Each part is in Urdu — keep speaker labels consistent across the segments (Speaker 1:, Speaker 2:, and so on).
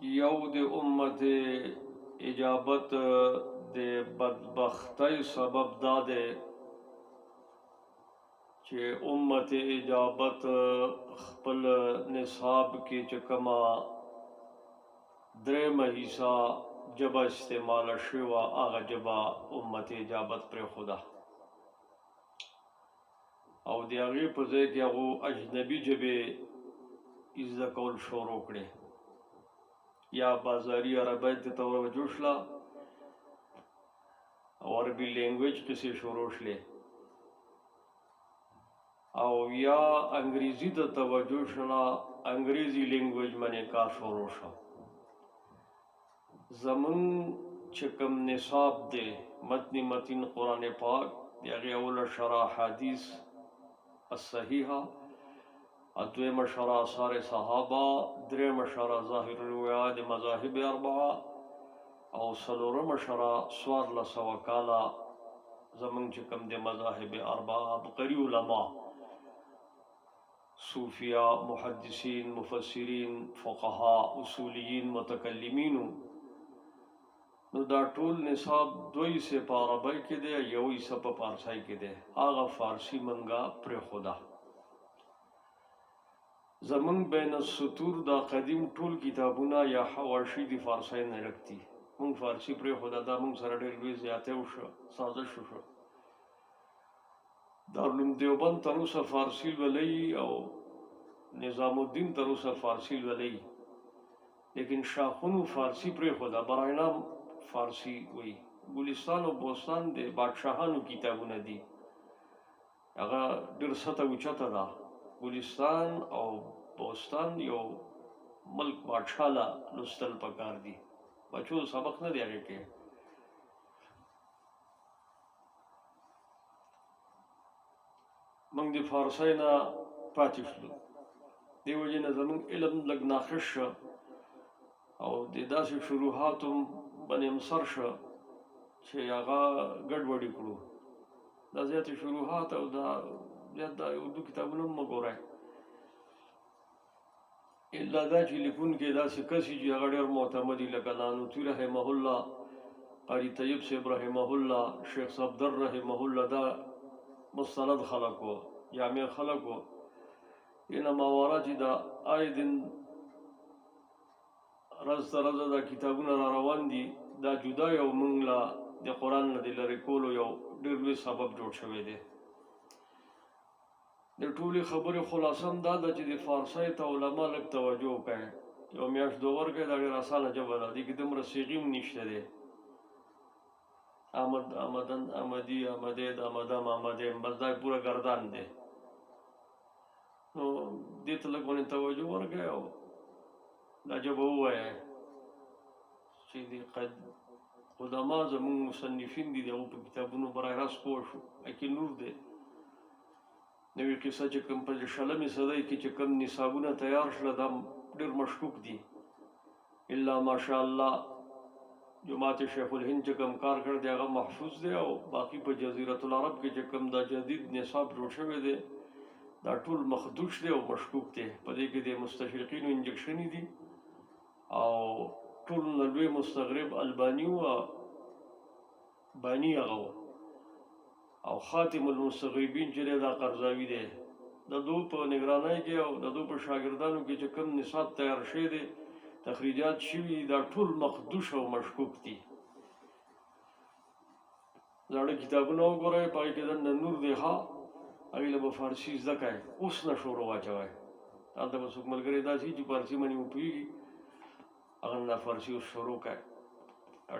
Speaker 1: یو د امت اجابت د بدبختی سبب دا دی چې امت اجابت خپل نصاب کې چې کما درېمه حصہ جبه استعمال شوه هغه جبه امت اجابت پر خدا او د هغې په ځای کې هغو اجنبي ژبې زده کول شروع کړې یا بازاري عربی ته توجه شله او عربي لینګویج پسې شروع شلې او یا انګریزي ته توجه شله انګریزي لینګویج باندې کار شروع شو زمون چې کوم نصاب دی متن قرآن پاک د هغې اوله شرح حدیث الصحیحه دویمه شرح آثار صحابه دریمه شرح ظاهر الروایات مذاهب اربعه او څلورمه شرح څوارلس سوه کاله زمونږ چې کوم د مذاهب اربعه عبقري علما صوفیا محدثین مفسرین فقها اصولیین متکلمینو نو دا ټول نصاب دوی سے په عربی کې دی یو یې په فارسی کې دی هغه فارسی منګه پر خدا زمون بین السطور دا قدیم ټول کتابونه یا حواشی دی فارسی نه رکھتی مونږ فارسی پر خدا دا مونږ سره ډېر لوی زیاته وشو سازش وشو دارالعلوم دیوبند تر اوسه فارسی ولې او نظام الدین تر اوسه فارسی ولې لیکن شاخونو فارسی پر خدا براینا فارسی وی ګلستان او بوستان د بادشاہانو کتابونه دي هغه ډېر سطح اوچته ده ګلستان او بوستان یو ملک بادشاہ لا لوستل پکار دي بچو سبق نه دی هغه کې موږ د فارسی نه پاتې شلو دیو جن زمون علم لګ ناقص شو او د داسې شروحاتو باندې مسر شو چې هغه ګډوډي کړو دا زیاتې شروحات او دا زیات د اردو کتابونو مګورای الا دا چې لیکون کې داسې کسي چې هغه ډېر معتمدي لکه نانوتي رحمه الله قاری طیب صاحب رحمه الله شیخ صفدر رحمه الله دا مستند خلقو جامع خلقو اینا ماورا چې دا آیدن رز ترز دا کتابونه را روان دي دا جدا یو مونږ لا د قرآن نه د لرې کولو یو ډېر لوی سبب جوړ شوی دی د ټولې خبرې خلاصه هم دا ده چې د فارسی ته علما لږ توجه وکړي یو میاشت دو ورکړي دا ډېر اسانه ژبه ده دې کې دومره صیغې هم نشته دی آمد آمدن آمدی آمدید آمدم آمدیم بس دا پورا گردان دی نو دې ته لږ باندې توجه ورکړي او دا ژبه ووایه چې د قدما زموږ مصنفین دي د هغو په کتابونو برای راست پوه شو اکې نور دی نوې قصه چې کوم په شلمې صدۍ کې چې کوم نصابونه تیار شله دا ډېر مشکوک دي الا ماشاءالله جماعت شیخ الهند چې کوم کار کړی دی هغه محفوظ دی او باقي په جزیرة العرب کې چې کوم دا جدید نصاب جوړ شوی دی دا ټول مخدوش دی او مشکوک دی په دې کې د مستشرقینو انجکشنې دي او ټول نه لوی مستغرب الباني و بانی هغه او خاتم المستغربین چې دا قرضاوي دی د دو په نگرانی کې او د دو په شاګردانو کې چې کوم نصاب تیار شوی دی تخریجات شوي دا ټول مخدوش او مشکوک دي زاړه کتابونه وګورئ په هغې کې دننه نور دی ښه هغې له به فارسي زده کړئ اوس نه شروع واچوئ هلته به څوک ملګری داسې چې فارسي باندې وپوهېږي هغه نه فارسي اوس شروع کړئ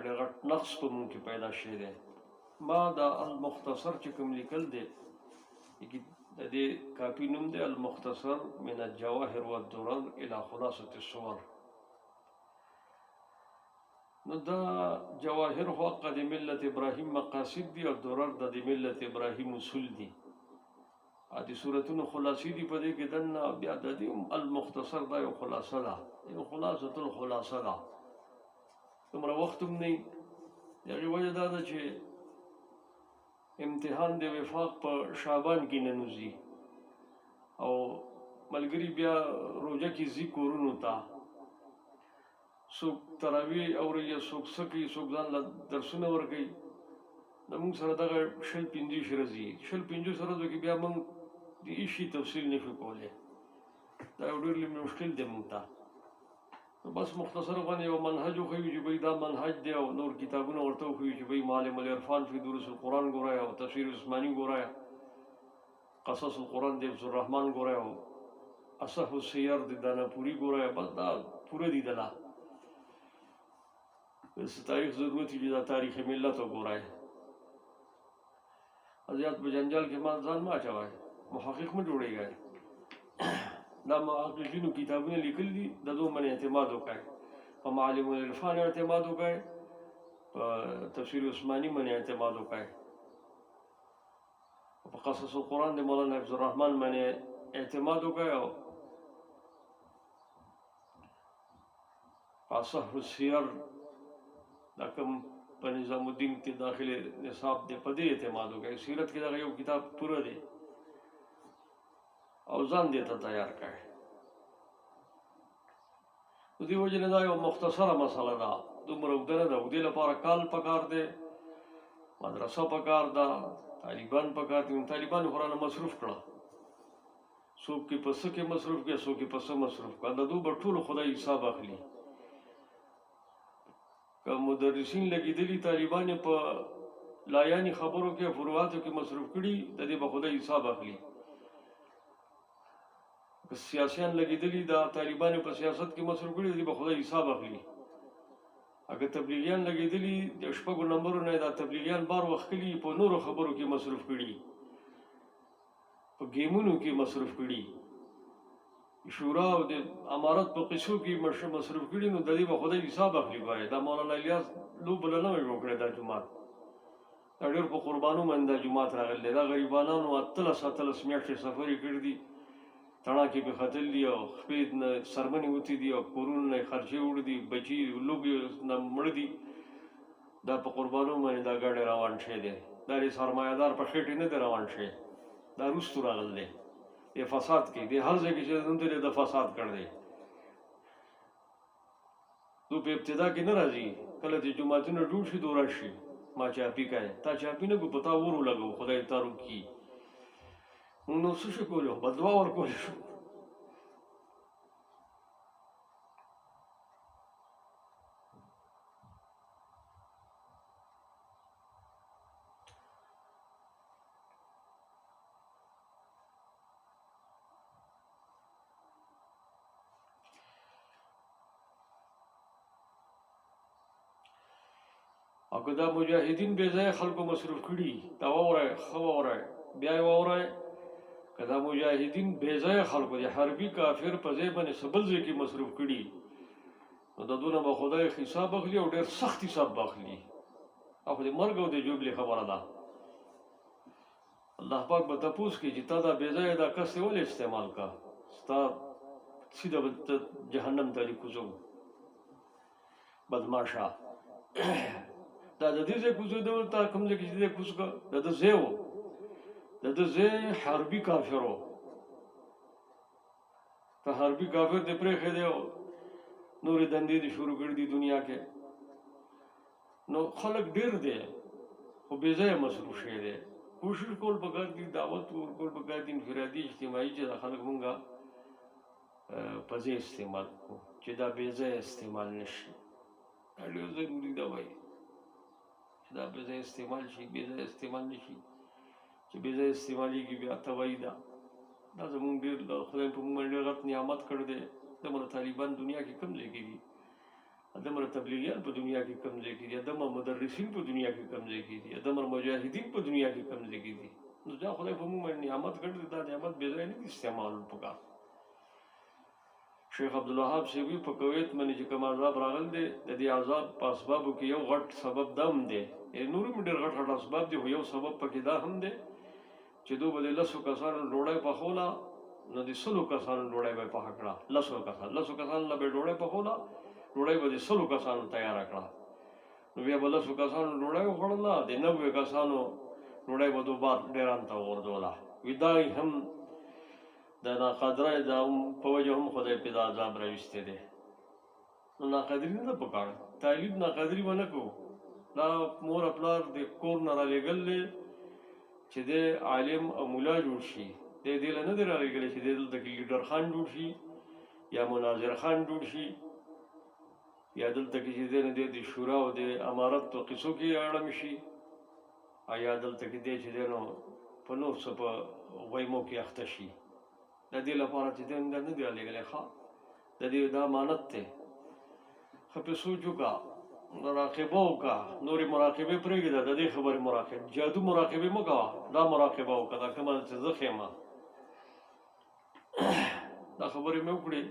Speaker 1: ډېر غټ نقص په مونږ کې پیدا شوی دی ما دا المختصر چې کوم لیکل دی د دې کاپي نوم دی المختصر من الجواهر والدرر الى خلاصة الصور نو دا جواهر خو حق د ملت ابراهیم مقاصد دي او درر د ملت ابراهیم اصول دي ادي صورتونو خلاصې دي په دې کې دنه بیا د دې المختصر دا یو خلاصه ده یو خلاصه الخلاصه ده دومره وخت هم نه دغه وجه دا ده چې امتحان د وفاق په شعبان کې ننوځي او ملګری بیا روزه کې ذکرونو ته څوک تراویح اوري یا څوک څه کوي څوک ځان له درسونه ورکوي زموږ سره دغه شل پنځوس ورځې شل پنځوس ورځو کې بیا موږ د هېڅ شي تفصیل نه شو کولی دا یو ډېر لوی مشکل دی موږ ته نو بس مختصر باندې یو منهج وښیو چې بھئی دا منهج دی او نور کتابونه ورته وښیو چې بھئی معلم العرفان فی دروس القرآن ګورئ او تفسیر عثماني ګورئ قصص القرآن د عبد الرحمن ګورئ او اصح السیر د داناپوري ګورئ بس دا پوره دي دله تاریخ ضرورت چې دا تاریخ ملت وګورئ زیات په جنجال کې ما ځان مه اچوئ محقق مه جوړېږئ دا محققینو کتابونه لیکل دي د دو باندې اعتماد وکړئ په معلم العرفان اعتماد وکړئ په تفسیر عثماني باندې اعتماد وکړئ په قصص القرآن د مولانا عبد الرحمن باندې اعتماد وکړئ او په اصح السیر دا کوم په نظام الدین کې داخله نصاب دی په دې اعتماد وکړئ سیرت کې دغه یو کتاب پوره دی او ځان دې ته تیار کړئ د دې وجې نه دا یو مختصره مسله ده دومره اوږده نه ده د دې لپاره کال پکار دی مدرسه پکار ده طالبان پکار دي طالبان قرآن مصروف کړه څوک کې په څه کې مصروف کړه څوک کې په څه مصروف کړه د دوی به ټولو خدای حساب اخلي که مدرسین لګېدلي طالبان په لایاني خبرو کې فروعاتو کې مصروف کړي د دې به خدای حساب اخلي که سیاسیان لګېدلي دا طالبان په سیاست کې مصروف کړي د دې به خدای حساب اخلي اگر تبلیغیان لګېدلي د شپږو نمبرو نه دا تبلیغیان بار وخت کلي په نورو خبرو کې مصروف کړي په ګیمونو کې مصروف کړي شورا او د امارت په قصو کې مصروف کړي نو د دې به خدای حساب اخلي ګورئ دا مولانا الیاس لوبله نه وي جوړ کړی دا جومات دا ډېر په قربانو باندې دا جومات راغلی دی دا غریبانانو اتلس میاشتې سفر یې کړي دي تڼاکې پې ختل دي او خپې نه سرمنې وتې دي او کورونو نه یې خرچې وړي دي بچي لوږې نه مړه دي دا په قربانو باندې دا ګاډی روان شوی دی دا د سرمایهدار په خېټې نه دی روان شوی دا وروستو راغلی دی د فساد کې د هر ځای کې چې دلته د فساد کړ دی دو په ابتدا کې نه راځي کله چې جوماتونه ډوب شي دو راشي ما چاپي کوي تا چاپي نه کو پتا ور ولګو خدای تا روکي نو څه شو کولو بدوا ورکول شو او که دا مجاهدین بې ځایه خلکو مصروف کړي دا واورئ ښه واورئ بیا یې واورئ که دا مجاهدین بې ځایه خلکو د حربي کافر په ځای باندې څه بل ځای کې مصروف کړي نو د دونه به خدای حساب اخلي او ډېر سخت حساب به اخلي او خو د مرګ او د جوبلې خبره ده الله پاک به تپوس کوي چې تا دا بې ځایه دا کس یې ولې استعمال کا ستا سیده به جهنم ته دې کوزو بدماشه دا د دې ځای کوزو دی تا کوم ځای کې چې دی کوز کړه د ده ځای و د ده ځای حربي کافر و ته حربي کافر دې پرېښی دی او نورې دندې دې شروع کړي دي دنیا کې نو خلک ډېر دی خو بې ځایه مصروف شوی دی کوشش کول پکار دي دعوت ورکول پکار دي انفرادي اجتماعي چې دا خلک مونږه په ځای استعمال کړو چې دا بې ځایه استعمال نه شي دا ډېر ضروري ده وایي چې دا بې ځایه استعمال شي بې ځایه استعمال نه شي چې بې ځایه استعمالېږي بیا تباهي ده دا زمونږ ډېر خدای په موږ باندې ډېر غټ نعمت کړی دی دومره طالبان دنیا کې کوم ځای کې دي دومره تبلیغیان په دنیا کې کوم ځای کې دي دومره مدرسین په دنیا کې کوم ځای کې دي دومره مجاهدین په دنیا کې کوم ځای کې دي نو دا خدای په موږ باندې نعمت کړی دی دا نعمت بې ځایه نه دي استعمال پکار شیخ عبدالوهاب صاحب په کویت باندې چې کوم عذاب راغلی دی د دې عذاب په اسبابو کې یو غټ سبب دا هم دی نور هم ډېر غټ غټ اسباب دي خو یو سبب پکې دا هم دی چې دوی به د لسو کسانو ډوډۍ پخوله نو د سلو کسانو ډوډۍ به یې پخه کړه لسو کسانو له به یې ډوډۍ پخوله ډوډۍ به د سلو کسانو تیاره کړه نو بیا به لسو کسانو ډوډۍ وخوړله د 90 کسانو ډوډۍ به دوبار ډېران ته وغورځوله وي دا هم د ناقدرۍ د په وجه هم خدای پې دا عذاب راویستی دی نو ناقدري نه ده پکار تعلیم ناقدري ونه کو دا مور خپل د کور نه را لګل چې د عالم او مولا جوړ شي د دې له نه دی را لګل چې دلته کې لیډر خان جوړ شي یا مناظر خان جوړ شي یا دلته کې چې د شورا او د امارت په قصو کې اړم شي یا دلته کې چې نو په نور څه په وایمو کې اخته شي د دې لپاره چې نه دی را لګل ښه د دې دا امانت دی خو په سوچو کا مراقبه وکړه نورې مراقبې پرېږده د دې خبرې مراقبه جادو مراقبې مه کوه دا مراقبه وکړه دا کومه چې زه ښیمه دا خبرې مې وکړې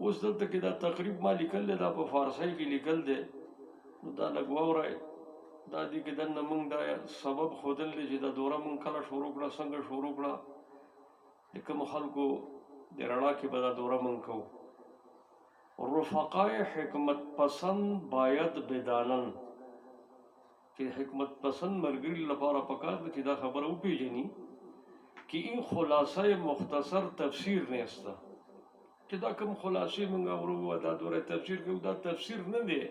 Speaker 1: اوس دلته کې دا تقریب ما لیکل دی دا په فارسۍ کې لیکل دی نو دا لږ واورئ دا دې کې دننه موږ دا سبب ښودل دی چې دا دوره موږ کله شروع کړه څنګه شروع کړه د کومو خلکو د رڼا کې به دا دوره موږ کوو رفقای حکمت پسند باید بدانن چې حکمت پسند ملګري لپاره پکار ده چې دا خبره وپېژني چې این خلاصه مختصر تفسیر نیسته چې دا کوم خلاصې موږ اورو دا دوره تفسیر کوو دا تفسیر نه دی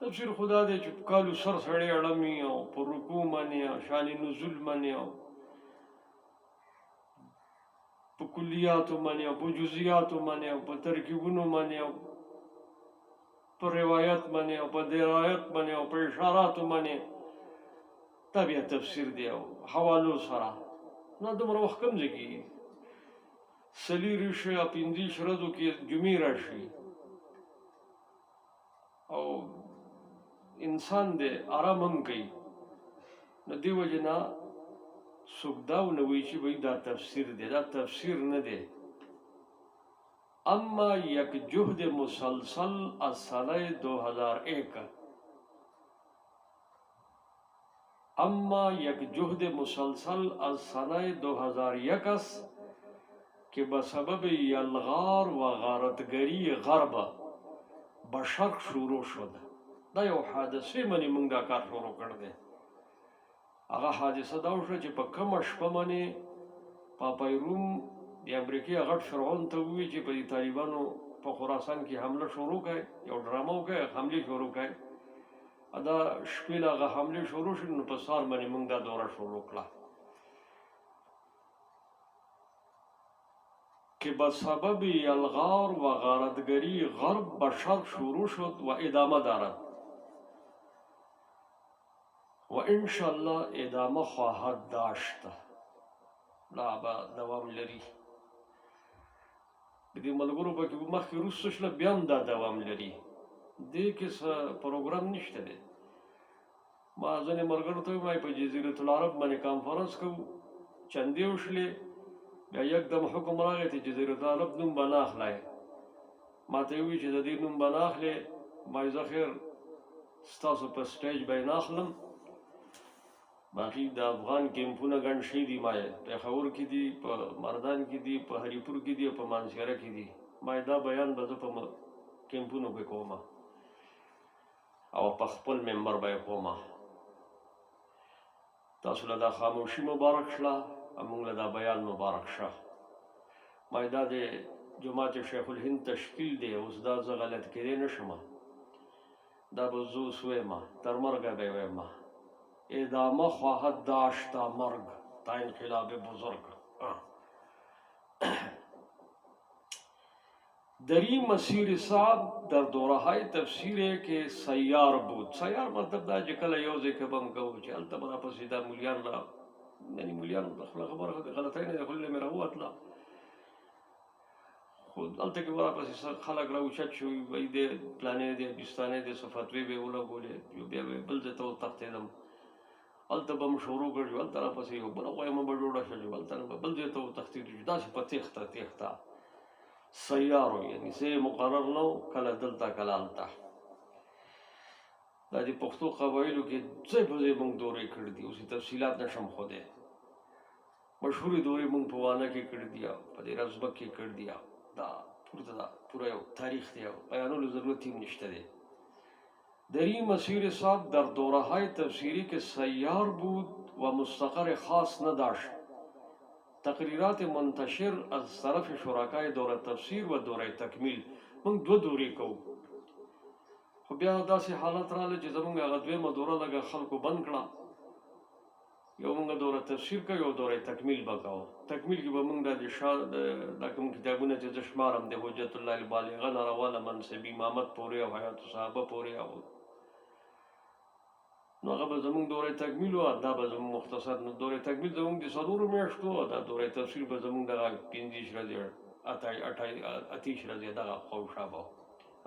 Speaker 1: تفسیر خدا دی چې په کالو سر سړی اړمي او په رکوع باندې شان نزول باندې په کلیاتو باندې او په جزئیاتو باندې او په ترکیبونو باندې او په روایت باندې او په درایت باندې او په اشاراتو باندې دا بیا تفسیر دی او حوالو سره نو دومره وخت کم ځای کېږي څلېرویشت یا پنځه ورځو کې جمعې راشي او انسان دی آرام هم کوي نو دې وجې نه څوک دا ونه وایي چې وایي دا تفسیر دی دا تفسیر نه دی اما یک جهد مسلسل از سال 2001 اما یک جهد مسلسل از سال 2001 است که به سبب یلغار و غارتگری غرب به شرق شروع شد دا یو حادثه منی موږ دا کار شروع کړ دی هغه حادثه دا وشوه چې په کومه شپه باندې پاپای روم د امریکې غټ فرعون ته ووایي چې په طالبانو په خراسان کې حمله شروع کړي یو ډرامه وکړي حملې شروع کړي دا شپې له هغه حملې شروع شوې نو په سهار باندې موږ دا دوره شروع کړه که به سبب یلغار و غارتگری غرب به شرق شروع شد و ادامه دارد و انشاءالله ادامه خواهد داشت لا به دوام لري د دې ملګرو په کې مخکې وروسته شله بیا هم دا دوام لري دې کې څه پروګرام نشته دی ما ځینې ملګرو ته وایي په جزیرة العرب باندې کانفرنس کوو چندې وشلې بیا یکدم حکم راغی چې جزیرة العرب نوم به نه اخلئ ما ته یې وویل چې د دې نوم به نه اخلې ما یې زه خیر ستاسو په سټیج به یې نه اخلم باقي د افغان کیمپونه ګڼ شوي دي ما یې پېښور کې دي په مردان کې دي په هریپور کې دي او په مانسهره کې دي ما یې دا بیان به زه په کیمپونو کې کوم او په خپل ممبر به یې کوم تاسو له دا خاموشي مبارک شله موږ له دا بیان مبارک شه ما یې دا د جماعت شیخ الهند تشکیل دی اوس دا زه غلط کېدی نه شم دا به زه اوس ویمه تر مرګه به یې ویمه ادامه خواهد داشت تا مرگ تا انقلاب بزرگ در این مسیر صعب در دوره های تفسیر که سیار بود سیار مطلب دا چې کله یو ځای کې به هم کوو چې هلته به راپسې دا مولیان را یعنی مولیان خپله خبره غلطۍ نه ده خو مې راووتله خو هلته کې به راپسې خلک راوچت شوي وایي دی پلانې دی بستانې دی څه فتوې به یې ولګولې بیا به بل ځای ته وتښتېدم هلته به م شروع کړي هلته راپسې یو بله غویمه به جوړه شوې هلته نه به بل ځای ته وتښتېدو چې داسې په تېښته تېښته سیارو یعنې څه مقرر نه و کله دلته کله هلته دا د پښتو قبایلو کې ځای په ځای موږ دورې کړي دي اوس یې تفصیلات نشم ښودی مشهورې دورې موږ په وانه کې کړي دي او په دې رزبک کې کړي دي دا پوره یو تاریخ دی او بیانولو ضرورت هم نشته دی در این مسیر صعب در دوره‌های تفسیری که سیار بود و مستقر خاص نداشت تقریرات منتشر از طرف شرکای دوره تفسیر و دوره تکمیل موږ دوه دورې کوو. خو بیا داسې حالت راغلی چې زموږ هغه دویمه دوره لږه خلکو بند کړه. یو موږ دوره تفسیر کوو، یو دوره تکمیل به کوو. تکمیل کې به موږ دا کوم کتابونه چې زه شمارم د حجت الله البالغه نه راواله منصب امامت پورې او حیات صحابه پورې او نو هغه به زموږ دوره تکمیل وه. دا به زموږ مختصر نو دوره تکمیل زموږ د څلورو میاشتو وه. دا دوره تفسیر به زموږ دغه 15 ورځې 28 ورځې دغه خواوشا به وه.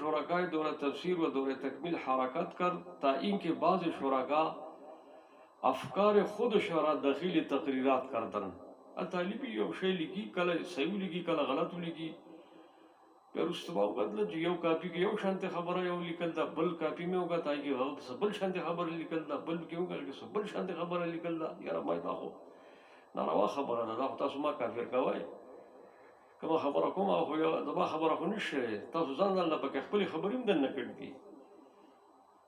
Speaker 1: شرکای دوره تفسیر و دوره تکمیل حرکت کرد تا اینکه بعض شرکا افکار خودش را داخل تقریرات کردن. طالبی یو شی لیکي، کله صحیح لیکي کله غلط لیکي. رستما بدل چې یو کاپی کې یو شانته خبره یو لیکل دا، بل کاپی مې وګا تای کې غلط بل شانته خبره لیکل دا، بل کې وګا کې بل شانته خبره لیکل دا. یاره ما دا خو ناروا خبره ده، دا تاسو ما کافر کوي. کومه خبره کومه خو یو دا خبره خو نشي، تاسو ځان الله پکې خپل خبرې مدن نه کړی.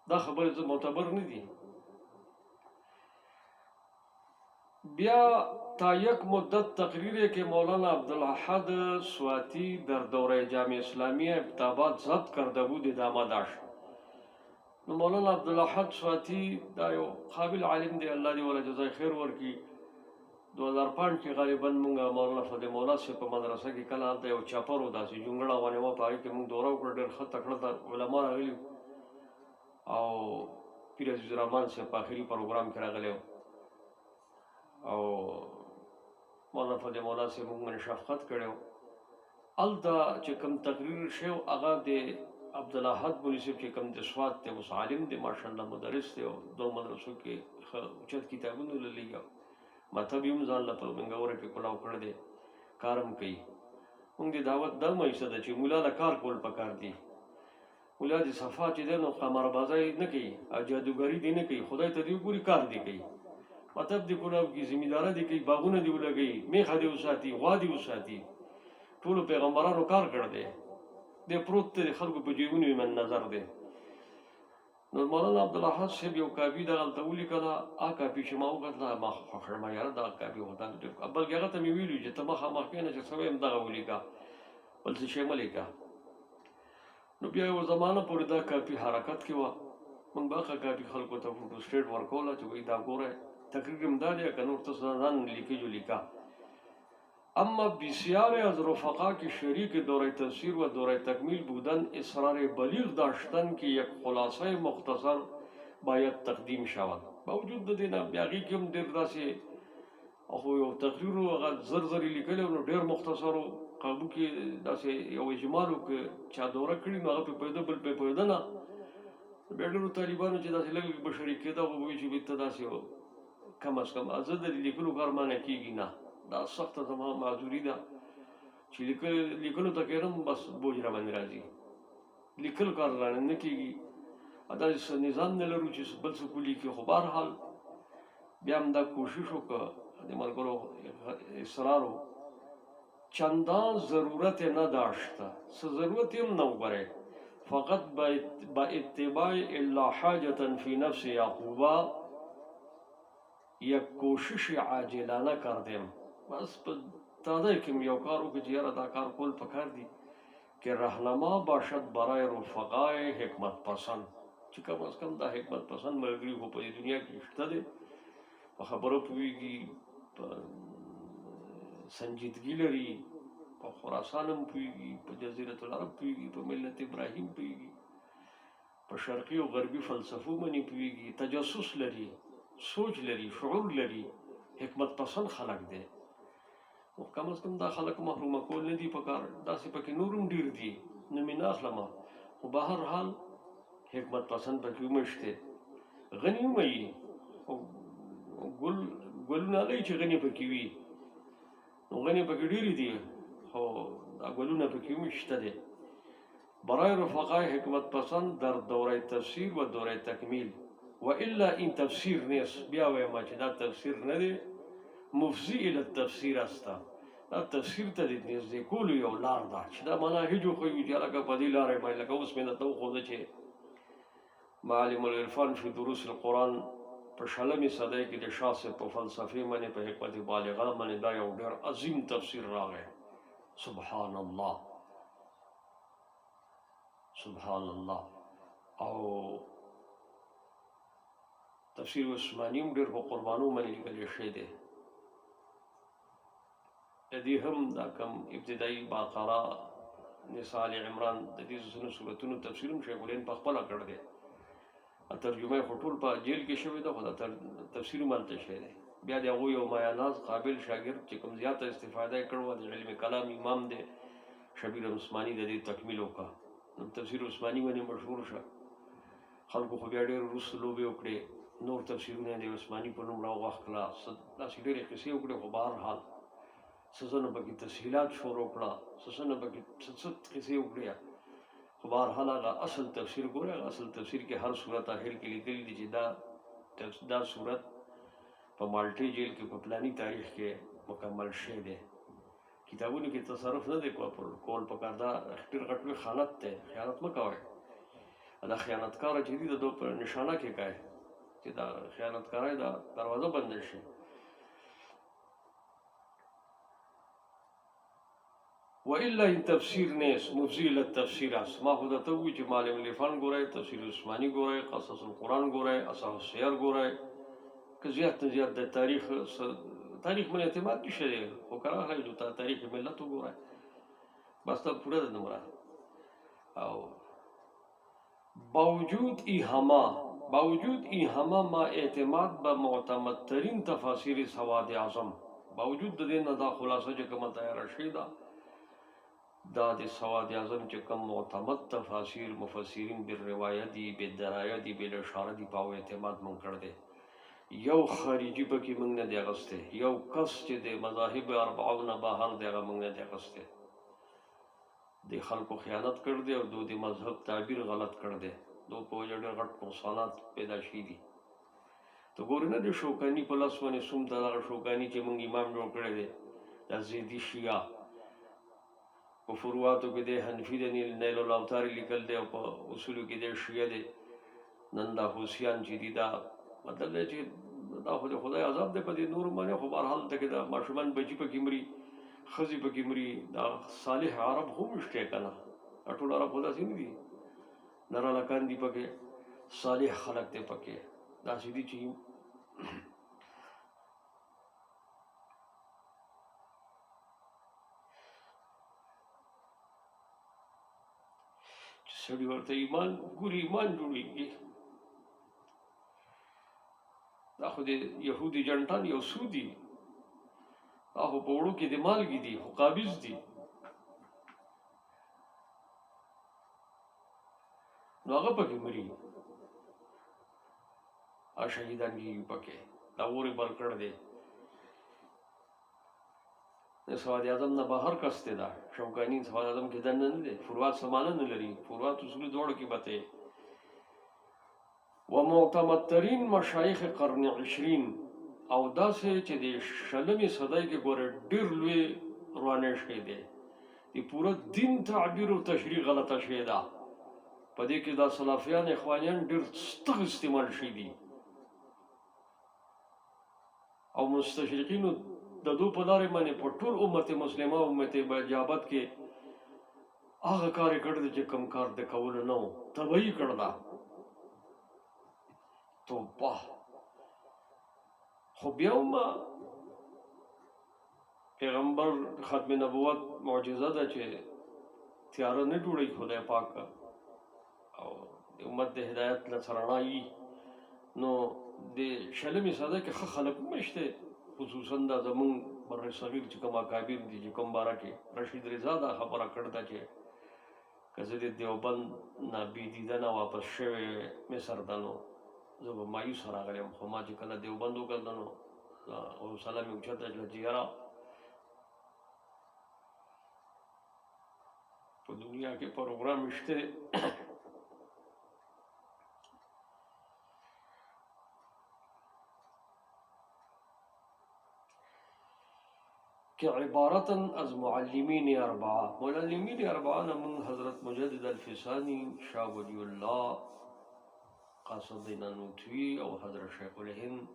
Speaker 1: دا خبره زه معتبر نه دي. بیا تا یک مدت تقریری که مولانا عبدالاحد سواتی در دوره جامعه اسلامی ابتابات ضبط کرده بود ادامه داشت. مولانا عبدالاحد سواتی دا یو قابل عالم دی، الله دی ولا جزای خیر ورکی. 2005 کې غالبا مونږ مولانا فضل مولا سے په مدرسه کې کله هلته یو چاپر و داسې جونګړه ونه و، په هغې کې مونږ دوره وکړه. ډېر ښه تکړه علما راغلي او پیر عزیز الرحمن صاحب په آخري پروګرام کې راغلی او مولانا فضل مولا سے موږ باندې شفقت کړی. هلته چې کوم تقریر شوی هغه د عبدالاحد مولوي صاحب چې کوم د سوات دی، اوس عالم دی ماشاءالله، مدرس دی او دو مدرسو کې ښه اوچت کتابونه لري. مطلب یې هم ځان له په منګوره کې کلاو کړی دی، کار هم کوي. موږ د دعوت دا مایسته ده چې مولا له کار کول پکار دي. مولا د صفا چې دی نو قماربازۍ نه کوي او جادوګري دی نه کوي، خدای ته دی وګوري کار دی کوي. مطلب دی کلاو کې زمینداره دی کوي، باغونه دی ولګوي، میخه دی وساتي، غوا دی وساتي. ټولو پیغمبرانو کار کړی دی. د پروت دی خلکو په جیبونو یې من نظر دی. نو مولانا عبدالاحد صاحب یو کاپي دغلته ولیکله، هغه کاپي چې ما وکتله ما خوښ ما یاره دغه کاپي خو دا بلکې هغه ته مې ویلي چې ته مخامخ کښېنه چې څه وایم دغه ولیکه، بل څه شی مه لیکه. نو بیا یوه زمانه پورې دا کاپي حرکت کې وه. موږ به هغه کاپي خلکو ته فوټوسټیټ ورکوله چې وایي دا ګوره تقریر هم دا دی که نور ته ځان لیکي جو لیکه. اما بسیاری از رفقا که شریک دوره تفسیر و دوره تکمیل بودن اصرار بلیغ داشتن که یک خلاصه مختصر باید تقدیم شود. با وجود د دې نه بیا هغې کې هم ډېر داسې خو یو تقریر و هغه زر زر یې لیکلی و، نو ډېر مختصر و. قابو کې داسې یو اجمال و که چا دوره کړي نو هغه پرې پوهېده بل پرې پوهېده نه. بیا ډېرو طالبانو چې داسې لږ لږ به شریک کېده خو به وایي چې ته داسې کم از کم زه د لیکلو کار مانه کېږي نه، دا سخته زما معذوري ده چې لیکلو ته کېدم بس بوج را باندې راځي، لیکل کار رانه نه کېږي. داسې نظام نه لرو چې بل څوک ولیکي. خو بهرحال بیا هم دا کوشش وکړه، د ملګرو اصرار و. چندان ضرورت نداشته، څه ضرورت هم نه وګورئ، فقط با اتباع الا حاجة فی نفس یعقوبا یک کوشش عاجلانه کردیم. بس په تازه کې مې یو کار وکړ چې یاره دا کار کول پکار دي که رهنما باشد برای رفقای حکمت پسند، چې کم از کم دا حکمت پسند ملګري خو په دې دنیا کې شته دی، په خبرو پوهېږي، په سنجیدګي لري، په خراسان هم پوهېږي، په جزیرة العرب پوهېږي، په ملت ابراهیم پوهېږي، په شرقي او غربي فلسفو باندې پوهېږي، تجسس لري، سوچ لري، شعور لري، حکمت پسند خلق دی. خو کم از کم دا خلق محرومه کول نه دي پکار، داسې پکې نور هم ډېر دي، نه مې نه اخلمه، خو به هر حال حکمت پسند پکې هم شته. غني هم وي، خو ګلونه هغه چې غني پکې وي، نو غني پکې ډېرې دي، خو دا ګلونه پکې هم شته دی. برای رفقای حکمت پسند در دوره تفسیر و دوره تکمیل و الا این تفسیر نیست. بیا وایم چې دا تفسیر نه دی، مفضی الی التفسیر است. دا تفسیر ته د نږدې کولو یو لار ده چې دا مناهج وښیو چې لکه په دې لارې باندې لکه اوس مې درته وښوده چې معالم العرفان فی دروس القرآن په شلمې صدۍ کې د شاه صاحب په فلسفې باندې په حکمت بالغه باندې دا یو ډېر عظیم تفسیر راغی. سبحان الله سبحان الله. او تفسیر عثماني هم ډېر په قربانو باندې لیکل شوی دی. د دې هم دا کم ابتدایي باقره نساء ال عمران د دې سورتونو تفسیر هم شیخ الهند په خپله کړی دی. ترجمه خو ټول په جیل کې شوی ده، خو دا تفسیر هم هلته شوی دی. بیا د هغوی یو مایاناز قابل شاګرد چې کوم زیاته استفاده یې کړې وه د علم کلام امام دی شبیر عثماني، د دې تکمیل وکړه. نو تفسیر عثماني باندې مشهور شه. خلکو خو بیا ډېر وروسته لوبې وکړې، نور تفسیرونه د عثماني په نوم راوغښتله، داسې ډېرې قصې وکړې. خو بهرحال څه څه پکې تسهیلات شروع کړه، څه څه پکې څه څه قصې وکړې. خو بهرحال هغه اصل تفسیر ګورئ، هغه اصل تفسیر کې هر صورت آخر کې لیکلي دي چې دا صورت په مالټې جیل کې په پلاني تاریخ کې مکمل شوی دی. کتابونو کې تصرف نه دی کول پکار، دا ډېر غټ لوی خیانت دی. خیانت مه کوئ. دا خیانتکاره چې دي د دوی په نشانه کې کوئ چې دا خیانتکارۍ دا دروازه بنده شي. وإلا ان تفسیر نیست مفضی للتفسیر است. ما خود ته وی چې معالم العرفان ګورئ، تفسیر عثماني ګورئ، قصص القرآن ګورئ، اصحاح السیر ګورئ. که زیات نه زیات د تاریخ باندې اعتماد نشته دی، خو که راغلی نو تاریخ ملت وګورئ، بس ته پوره ده دومره. او باوجود این همه ما اعتماد به معتمد ترین تفاسیر سواد اعظم، باوجود د دې نه دا خلاصه چې کومه تیاره شوې ده دا د سواد اعظم چې کوم معتمد تفاسیر مفسرین بالروایه دي، بالدرایه دي، بالاشاره دي، په اعتماد مونږ کړی دی. یو خارجي پکې مونږ نه دی اخیستی، یو کس چې د مذاهب اربعو نه بهر دی هغه مونږ نه دی اخیستی. د خلکو خیانت کړی دی او دوی د مذهب تعبیر غلط کړی دی. دوی په وجه ډېر غټ نقصانات پیدا شوي دي. ته ګورې نه د شوکاني په لاس باندې څومره دغه شوکاني چې مونږ امام جوړ کړی دی دا زیدي شیعه په فروعاتو کې د حنفي د نیل الاوتار لیکل دی او په اصولو کې د شیعه دی. نن دا حوثیان چې دي دا مطلب دی چې دا خو د خدای عذاب دی په دې نورو باندې. خو بهرحال دلته کې د ماشومان بچي پکې مري، ښځې پکې مري. دا صالح عرب خو شته که نه؟ دا ټول عرب خو داسې نه دي، نر هلکان دي پکې، صالح خلک دی پکې، داسې دي چې سړي ورته ایمان ګوري، ایمان جوړېږي. دا خو د یهودي جنټان یو سو دي، دا خو په وړو کې د مالګې دي، خو قابض دي. نو هغه پکې مري، شهیدان کېږي پکې. دا اور یې بل کړی دی. د سواد اعظم نه بهر کس دی دا شوکاني. سواد اعظم کې دننه نه دی، فروعات سمانه نه لري. فروعات اصول دواړو کې به ته و معتمد ترین مشایخ قرن 20 او داسې چې د شلمې صدۍ کې ګوره ډېر لوی روانې شوی دی. د پوره دین تعبیر او تشریح غلطه شوې ده. په دې کې دا سلفیان اخوانیان ډېر ستغ استعمال شوي دي او مستشرقینو د دو په لارې باندې په ټول امت مسلمه او امت اجابت کې هغه کار یې کړی دی چې کوم کار د کولو نه و، طبعي کړی ده. توبه. خو بیا هم پیغمبر ختم نبوت معجزه ده چې تیاره نه جوړوي خدای پاک او د امت د هدایت نه رڼا وي. نو د شلمې صدۍ کې ښه خلک هم شته، خصوصا دا زمونږ بر صغیر چې کوم اکابر دي چې کوم باره کې رشید رضا دا خبره کړې ده چې که زه د دیوبند نه بېدیده نه واپس شوی مصر ته نو زه به مایوسه راغلی یم. خو ما چې کله دیوبند وکتل نو حوصله مې اوچته کړه چې یاره په دنیا کې پروګرام شته که عبارتا از معلمین اربعه. معلمین اربعه من حضرت مجدد الفسانی، شاه ولی الله قاصدین نوتوی او حضرت شیخ الهند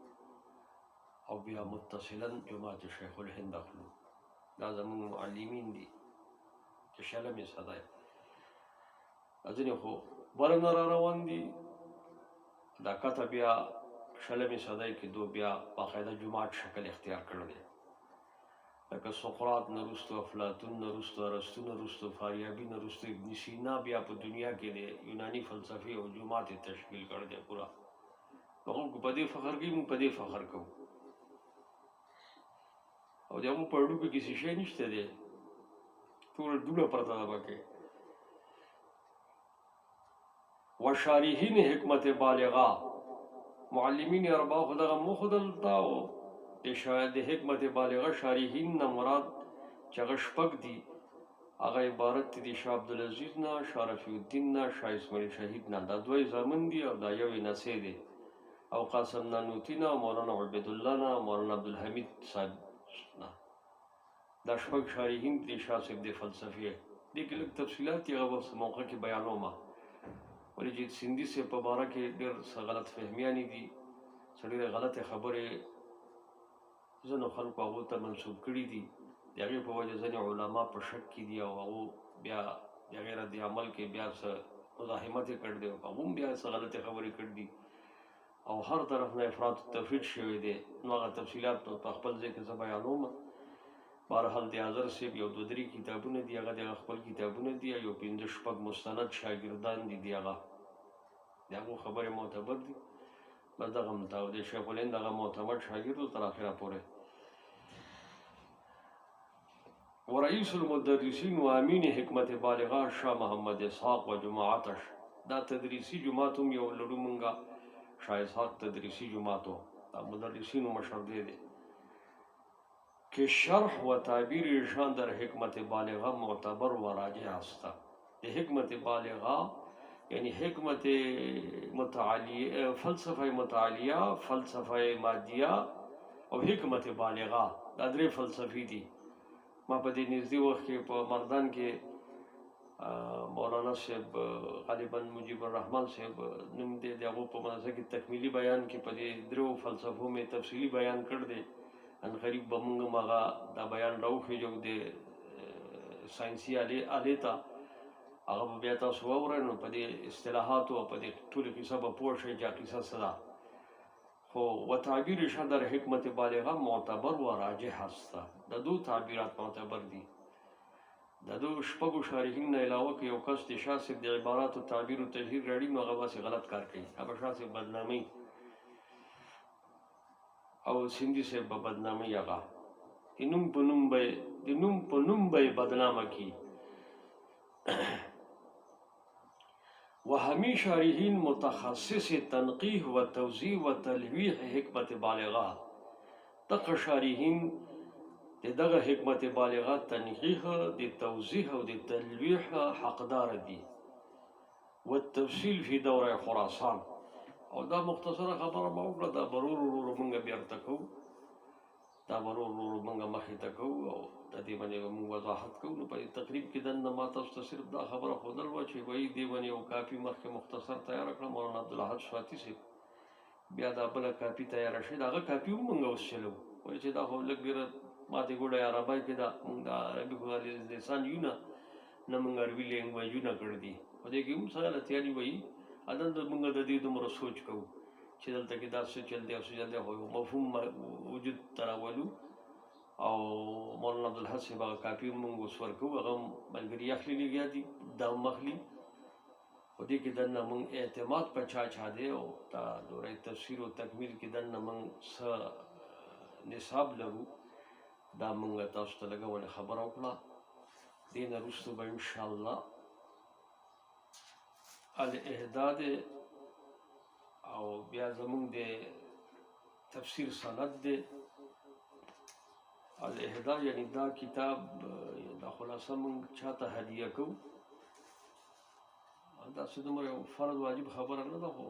Speaker 1: او بیا متصلا جماعت شیخ الهند اخلو دا زمون معلمین دي چې شلمې صدای ځینې خو برنه را روان دي دا کته بیا شلمې صدای کې دو بیا باقاعده جماعت شکل اختیار کړی دی لکه سقراط نه وروسته افلاطون نه وروسته ارسطو نه وروسته فاریابي نه وروسته ابن سینا بیا په دنیا کې د یوناني فلسفې او جماعت تشکیل کړی دی پورا هغه په دې فخر کوي موږ په دې فخر کوو او د هغو په اړوکو کې څه شی نشته دی ټوله ډوله پرته ده پکې وشارحین حکمت بالغه معلمین اربا خو دغه مخدلتا او د حکمت بالغه شارحین نه مراد چې هغه شپږ دي هغه عبارت دي شاه عبدالعزیز نه شاه رفیع الدین نه شاه اسماعیل شهید نه دا دوی زامن دي او دا یو نسې دی او قاسم نانوتي نه مولانا عبیدالله نه مولانا عبدالحمید صاحب نه دا شپږ شارحین دي شاه صاحب د فلسفې دې کې لږ تفصیلات یې هغه وخت موقع کې بیانومه ولې چې سیندي صاحب په باره کې ډېر څه غلط فهمیانې دي څه ډېرې غلطې خبرې ځینو خلکو هغو ته منسوب کړي دي د هغې په وجه ځینې علما په شک کې دي او هغو بیا د هغې رد عمل کې بیا څه مزاحمت یې کړی دی هغو هم بیا څه غلطې خبرې کړي دي او هر طرف نه افراط تفرید شوی دی نو هغه تفصیلات په خپل ځای کې زه بیانوم بهرحال د اظهر صاحب یو دوه درې کتابونه دي هغه د خپل کتابونه دي یو پنځه شپږ مستند شاګردان دي د هغه د هغو خبرې معتبر دي بس دغه مطابق د شیخ الهند دغه معتبر شاګرد تر اخره پورې ورئیس المدرسین و امین حکمت بالغه شاه محمد اسحاق و جماعتش دا تدریسی جماعت هم یو لرو مونږه شاه اسحاق تدریسی جماعت و دا مدرسینو مشر دی که شرح و تعبیر ایشان در حکمت بالغه معتبر و راجع است د حکمت بالغه یعنی حکمت متعالیه فلسفه متعالیه فلسفه مادیه او حکمت بالغه دا درې فلسفي دي ما په دې نږدې وخت کې په مردان کې مولانا صاحب غالبا مجیب الرحمن صاحب نوم دی د هغو په منځ کې تکمیلي بیان کې په دې درو فلسفو مې تفصیلي بیان کړ دی ان قریب به موږ هغه دا بیان راوخېږو د ساینسي آلې ته هغه به بیا تاسو واورئ نو په دې اصطلاحاتو او په دې ټولې قصه به پوه شئ چې قصه څه ده خو و تعبیر ایشان در حکمت بالغه معتبر و راجح است د دو تعبیرات معتبر دي د دو شپږو شارحین نه علاوه که یو کس د شاه صاحب د عباراتو تعبیر و تشهیر راړي نو هغه باسې غلط کار کوي هغه شاه صاحب بدنامي او سیندي صاحب به بدنامي هغه د نوم په نوم به یې بدنامه کي و همه شارحین متخصص تنقیح و توضیح و تلویح حکمت بالغه دغه شارحین د دغه حکمت بالغه تنقیح د توضیح او د تلویح حقدار دي و التفصیل فی دوره خراسان او دا مختصره خبره ما وکړه دا برور مونږ بیرته کوو دا برور مونږ مخې ته کوو او د دې باندې مونږ وضاحت کوو نو په تقریب کې دننه ما تاسو ته صرف دا خبره ښودل وه چې وایي دې باندې یو کاپي مخکې مختصر تیاره کړه مولانا عبدالاحد سواتي صاحب بیا دا بله کاپي تیاره شوې د هغه کاپي هم مونږ اوس چلوو ولې چې دا خو لږ ډېره ماتې ګوډه عربی کې دا مونږ د عربي خو لسان یو نه مونږ عربي لینګویجونه کړي دي په دې کې هم څه غلطیانې وایي دلته مونږ د دې دومره سوچ کوو چې دلته کې دا څه چل دی او څه چل دی خو مفهوم وجود ته راولو او مولانا عبدالحد صاحب هغه کاپي مونږ اوس ورکوو هغه هم ملګري اخلي لګیا دي دا هم اخلي په دې کې دننه مونږ اعتماد په چا دی او دا دوره تفسیر او تکمیل کې دننه مونږ څه نصاب لرو دا مونږ تاسو ته لږه ولې خبره وکړه دې نه وروسته به انشاءالله الاحداد او بیا زمونږ د تفسیر سند دی الاحداد یعنی دا کتاب دا خلاصه مونږ چاته هدیه کوو داسې دومره یو فرض واجب خبره نه ده خو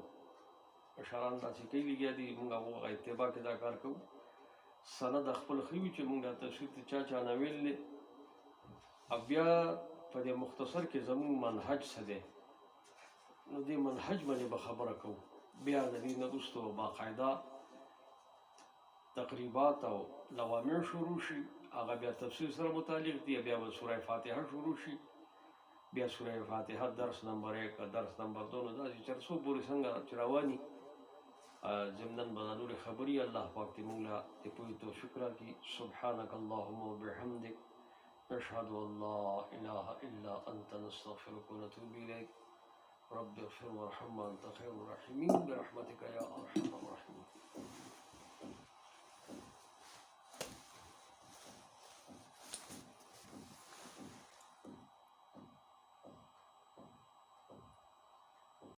Speaker 1: اشاران داسې کوي لګیا دي مونږ هغه اتباع کې دا کار کوو سند خپل ښه وي چې مونږ دا تفسیر ته چا نه ویل دی او بیا په دې مختصر کې زمونږ منهج څه دی نو دې منهج باندې به خبره کوو بیا د دې نه وروسته باقاعده تقریبات او لوامع شروع شي، هغه بیا تفسیر سره متعلق دي. بیا به سوره فاتحه شروع شي، بیا سوره فاتحه درس نمبر 1 درس نمبر 2 دا چې چرسو پورې څنګه چې رواني ضمناً بنانور خبري الله پاک دې موږ له دې پوهې توفیق راکړي. سبحانك اللهم وبحمدك نشهد ان لا اله الا انت نستغفرك ونتوب اليك. رب اغفر وارحم وانت خير الراحمين برحمتك يا ارحم الراحمين.